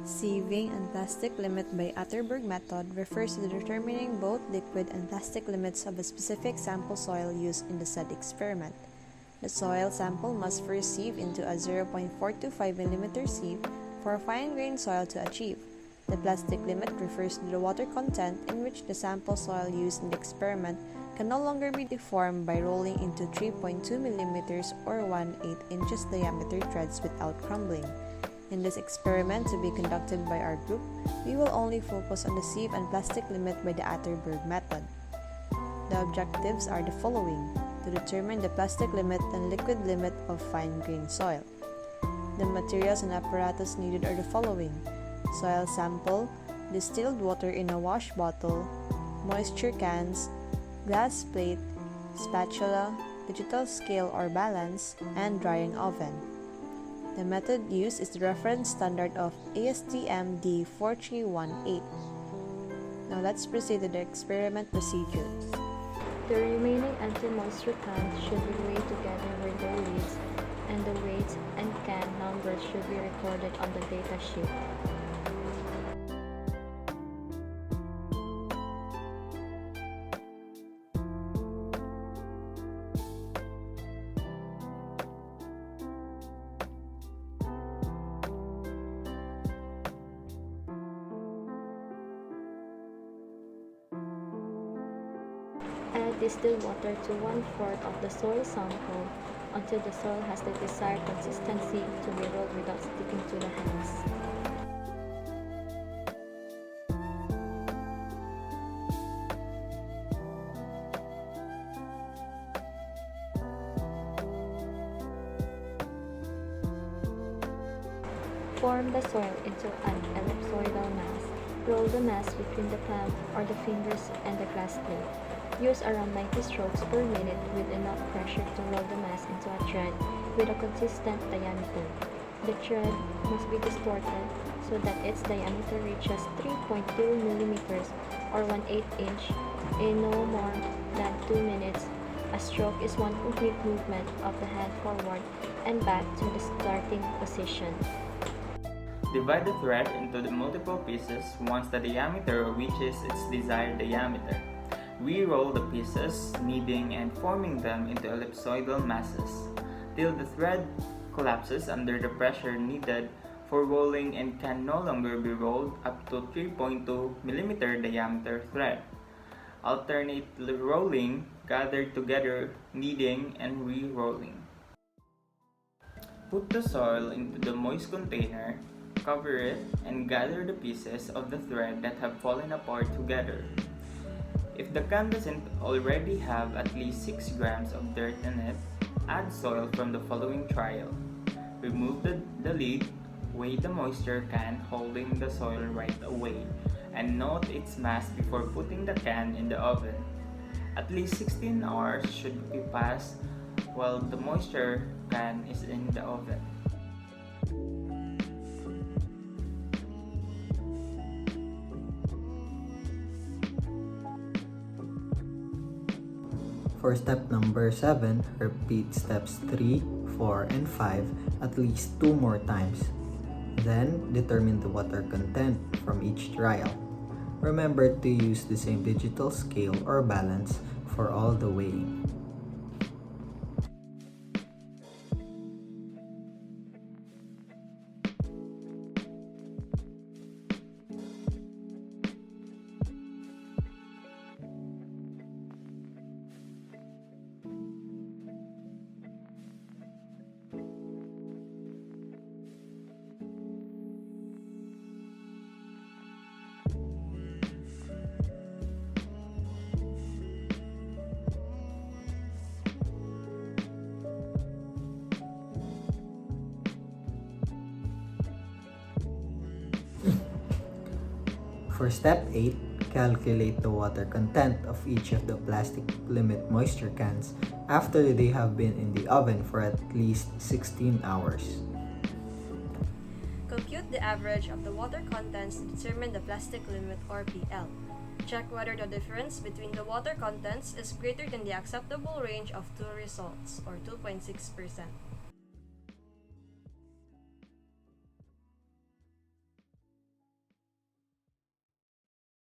Sieving and plastic limit by Atterberg method refers to determining both liquid and plastic limits of a specific sample soil used in the said experiment. The soil sample must first sieve into a 0.425 mm sieve for fine-grained soil to achieve. The plastic limit refers to the water content in which the sample soil used in the experiment can no longer be deformed by rolling into 3.2 mm or 1/8 inches diameter threads without crumbling. In this experiment to be conducted by our group, we will only focus on the sieve and plastic limit by the Atterberg method. The objectives are the following: to determine the plastic limit and liquid limit of fine-grained soil. The materials and apparatus needed are the following: soil sample, distilled water in a wash bottle, moisture cans, glass plate, spatula, digital scale or balance, and drying oven. The method used is the reference standard of ASTM D4318. Now let's proceed to the experiment procedures. The remaining anti-moisture cans should be weighed together with their lids, and the weights and can numbers should be recorded on the data sheet. Add distilled water to 1/4 of the soil sample until the soil has the desired consistency to be rolled without sticking to the hands. Form the soil into an ellipsoidal mass. Roll the mass between the palm or the fingers and the glass plate. Use around 90 strokes per minute with enough pressure to roll the mass into a thread with a consistent diameter. The thread must be distorted so that its diameter reaches 3.2 mm or 1/8 inch in no more than 2 minutes. A stroke is one complete movement of the hand forward and back to the starting position. Divide the thread into the multiple pieces once the diameter reaches its desired diameter. Re-roll the pieces, kneading and forming them into ellipsoidal masses, till the thread collapses under the pressure needed for rolling and can no longer be rolled up to 3.2 mm diameter thread. Alternate rolling, gathered together, kneading, and re-rolling. Put the soil into the moist container, cover it, and gather the pieces of the thread that have fallen apart together. If the can doesn't already have at least 6 grams of dirt in it, add soil from the following trial. Remove the lid, weigh the moisture can holding the soil right away, and note its mass before putting the can in the oven. At least 16 hours should be passed while the moisture can is in the oven. For step number 7, repeat steps 3, 4, and 5 at least 2 more times. Then, determine the water content from each trial. Remember to use the same digital scale or balance for all the weighing. For step 8, calculate the water content of each of the plastic limit moisture cans after they have been in the oven for at least 16 hours. Compute the average of the water contents to determine the plastic limit or PL. Check whether the difference between the water contents is greater than the acceptable range of two results or 2.6%.